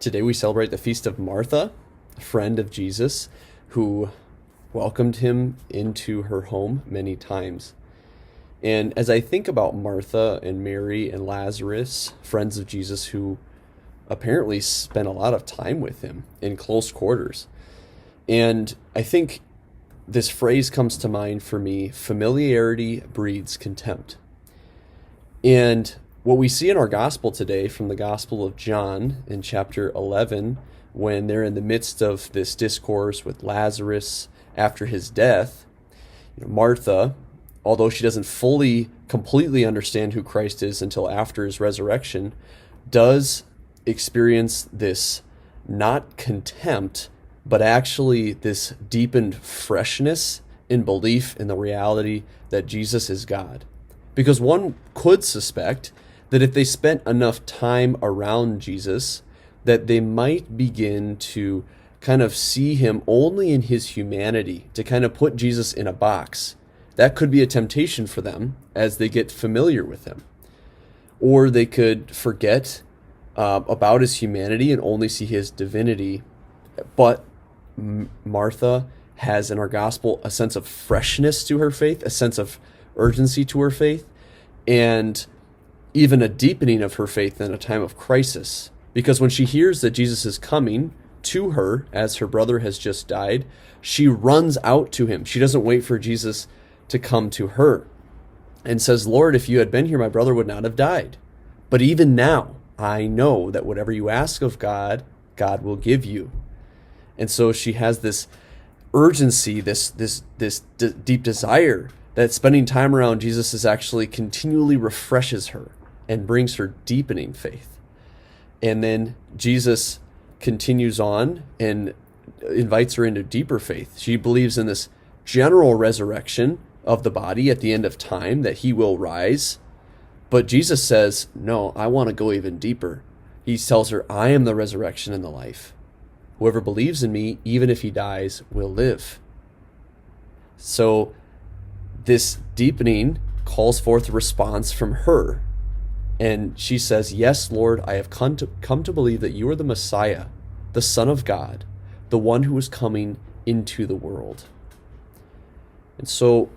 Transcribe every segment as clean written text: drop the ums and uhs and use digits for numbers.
Today we celebrate the feast of Martha, a friend of Jesus, who welcomed him into her home many times. And as I think about Martha and Mary and Lazarus, friends of Jesus who apparently spent a lot of time with him in close quarters, and I think this phrase comes to mind for me: familiarity breeds contempt. And what we see in our gospel today from the Gospel of John in chapter 11, when they're in the midst of this discourse with Lazarus after his death, Martha, although she doesn't completely understand who Christ is until after his resurrection, does experience this not contempt, but actually this deepened freshness in belief in the reality that Jesus is God. Because one could suspect that if they spent enough time around Jesus, that they might begin to kind of see him only in his humanity, to kind of put Jesus in a box. That could be a temptation for them as they get familiar with him. Or they could forget about his humanity and only see his divinity. But Martha has in our gospel a sense of freshness to her faith, a sense of urgency to her faith, and even a deepening of her faith in a time of crisis. Because when she hears that Jesus is coming to her as her brother has just died, she runs out to him. She doesn't wait for Jesus to come to her and says, "Lord, if you had been here, my brother would not have died. But even now, I know that whatever you ask of God, God will give you." And so she has this urgency, this deep desire that spending time around Jesus is actually continually refreshes her and brings her deepening faith. And then Jesus continues on and invites her into deeper faith. She believes in this general resurrection of the body at the end of time, that he will rise. But Jesus says, no, I want to go even deeper. He tells her, I am the resurrection and the life. Whoever believes in me, even if he dies, will live. So this deepening calls forth a response from her. And she says, yes, Lord, I have come to believe that you are the Messiah, the Son of God, the one who is coming into the world. And so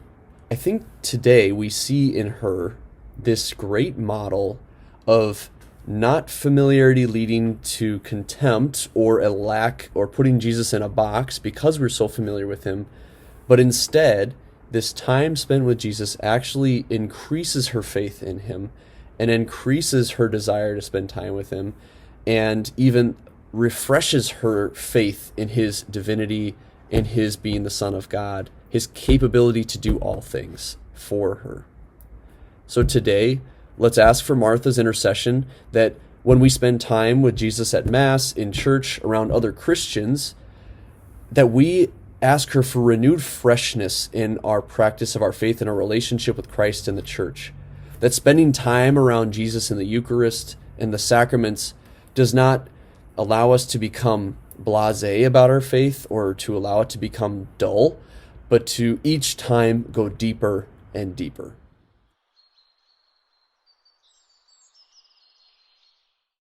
I think today we see in her this great model of not familiarity leading to contempt or a lack or putting Jesus in a box because we're so familiar with him, but instead this time spent with Jesus actually increases her faith in him and increases her desire to spend time with him, and even refreshes her faith in his divinity, in his being the Son of God, his capability to do all things for her. So today, let's ask for Martha's intercession that when we spend time with Jesus at Mass, in church, around other Christians, that we ask her for renewed freshness in our practice of our faith and our relationship with Christ and the church. That spending time around Jesus in the Eucharist and the sacraments does not allow us to become blasé about our faith or to allow it to become dull, but to each time go deeper and deeper.